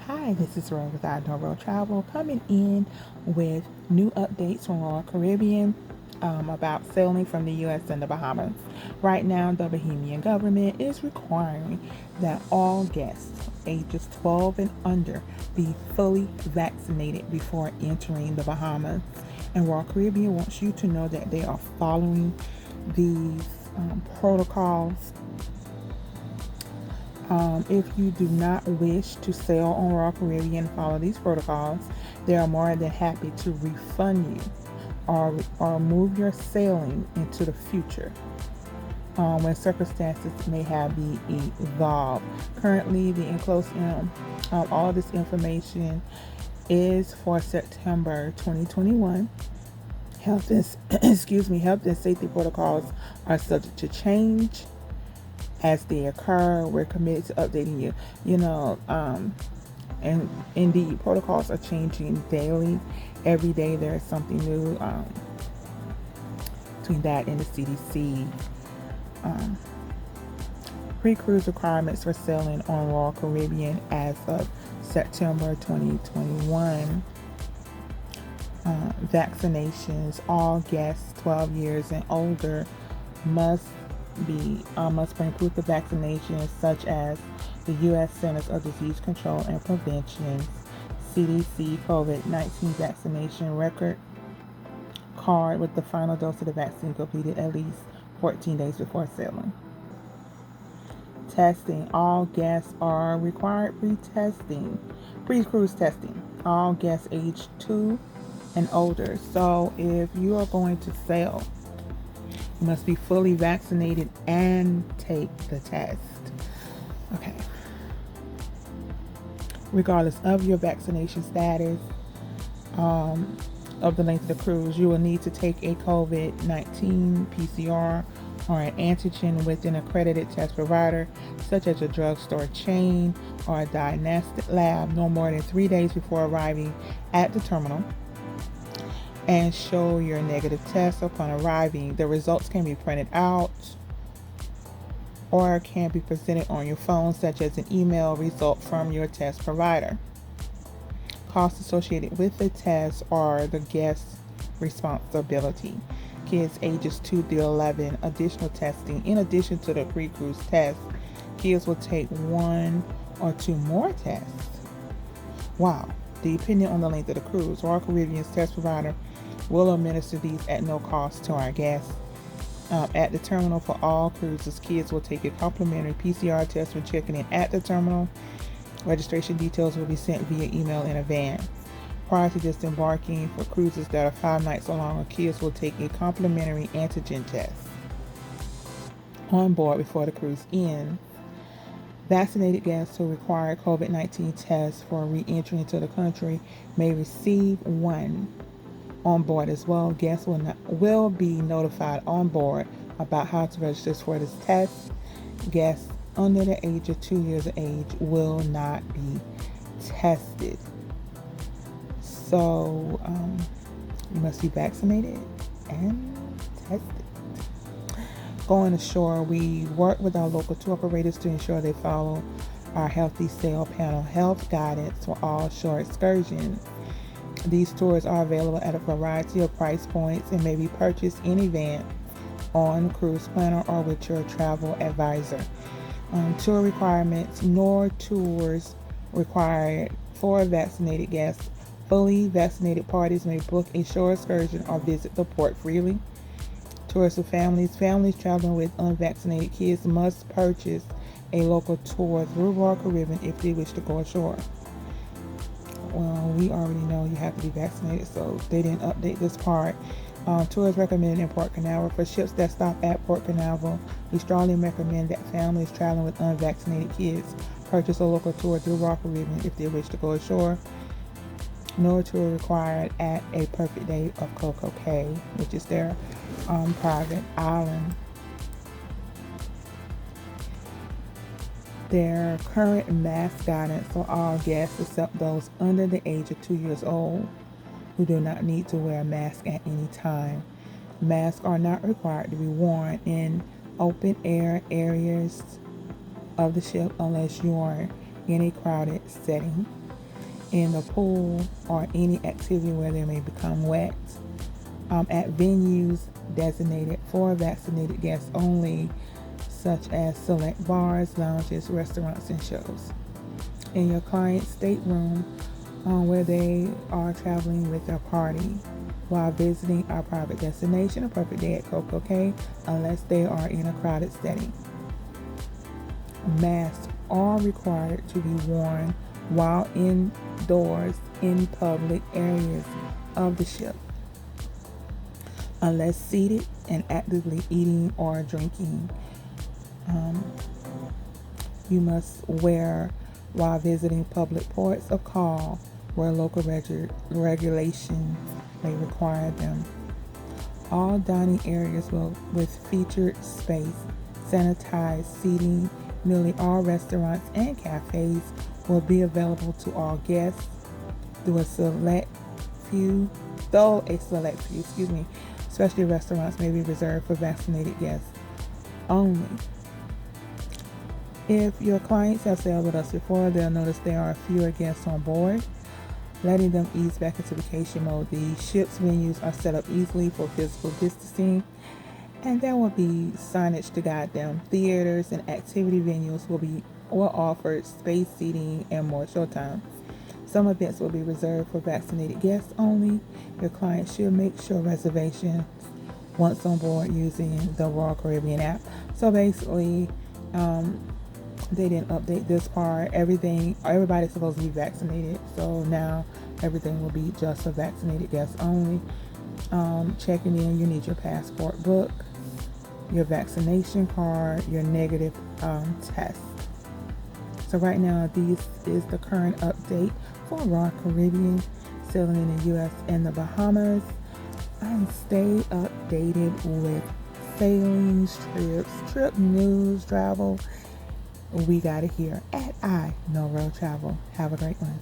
Hi, this is Roy with I Know Road Travel coming in with new updates from Royal Caribbean about sailing from the U.S. and the Bahamas. Right now, the Bahamian government is requiring that all guests ages 12 and under be fully vaccinated before entering the Bahamas. And Royal Caribbean wants you to know that they are following these protocols. If you do not wish to sail on Royal Caribbean and follow these protocols, they are more than happy to refund you or move your sailing into the future when circumstances may have evolved. Currently, the enclosed all this information is for September 2021. Health and health and safety protocols are subject to change as they occur. We're committed to updating you. And indeed, protocols are changing daily. Every day there is something new between that and the CDC. Pre-cruise requirements for sailing on Royal Caribbean as of September 2021. Vaccinations. All guests 12 years and older must bring proof of vaccinations such as the U.S. Centers of Disease Control and Prevention CDC COVID-19 vaccination record card with the final dose of the vaccine completed at least 14 days before sailing. Testing. All guests are required pre-cruise testing. All guests age 2 and older. So if you are going to sail, you must be fully vaccinated and take the test. Okay. Regardless of your vaccination status, of the length of the cruise, you will need to take a COVID-19 PCR or an antigen with an accredited test provider, such as a drugstore chain or a diagnostic lab, no more than 3 days before arriving at the terminal, and show your negative test upon arriving. The results can be printed out or can be presented on your phone, such as an email result from your test provider. Costs associated with the test are the guest's responsibility. Kids ages 2 to 11, additional testing. In addition to the pre-cruise test, kids will take 1 or 2 more tests. Wow. Depending on the length of the cruise, Royal Caribbean's test provider will administer these at no cost to our guests. At the terminal for all cruises, kids will take a complimentary PCR test when checking in at the terminal. Registration details will be sent via email in advance. Prior to disembarking for cruises that are 5 nights or longer, kids will take a complimentary antigen test on board before the cruise ends. Vaccinated guests who require COVID-19 tests for re-entry into the country may receive one on board as well. Guests will be notified on board about how to register for this test. Guests under the age of 2 years of age will not be tested. So you must be vaccinated and tested. Going ashore, we work with our local tour operators to ensure they follow our Healthy Sail Panel health guidance for all shore excursions. These tours are available at a variety of price points and may be purchased in advance on Cruise Planner or with your travel advisor. Tour requirements: no tours required for vaccinated guests. Fully vaccinated parties may book a shore excursion or visit the port freely. Tours with families traveling with unvaccinated kids must purchase a local tour through Royal Caribbean if they wish to go ashore. Well, we already know you have to be vaccinated, so they didn't update this part. Tours recommended in Port Canaveral. For ships that stop at Port Canaveral, we strongly recommend that families traveling with unvaccinated kids purchase a local tour through Royal Caribbean if they wish to go ashore. No tour required at a Perfect Day of Coco Cay, which is their private island. Their current mask guidance for all guests except those under the age of 2 years old who do not need to wear a mask at any time. Masks are not required to be worn in open air areas of the ship unless you are in a crowded setting. in the pool or any activity where they may become wet, at venues designated for vaccinated guests only, such as select bars, lounges, restaurants, and shows. In your client's stateroom, where they are traveling with their party while visiting our private destination, a perfect day at Coco Cay, unless they are in a crowded setting. Masks are required to be worn while indoors in public areas of the ship, unless seated and actively eating or drinking. You must wear while visiting public ports of call where local regulations may require them. All dining areas with featured space, sanitized seating, nearly all restaurants and cafes will be available to all guests through a select few, especially restaurants may be reserved for vaccinated guests only. If your clients have sailed with us before, they'll notice there are fewer guests on board, letting them ease back into vacation mode. The ship's venues are set up easily for physical distancing, and there will be signage to guide them. Theaters and activity venues will offer space seating and more showtime. Some events will be reserved for vaccinated guests only. Your client should make sure reservations once on board using the Royal Caribbean app. So basically, they didn't update this part. Everybody's supposed to be vaccinated, so now everything will be just for vaccinated guests only. Checking in, you need your passport book, your vaccination card, your negative test. So right now, this is the current update for Royal Caribbean sailing in the U.S. and the Bahamas. And stay updated with sailings, trip news, travel. We got it here at I Know Road Travel. Have a great one.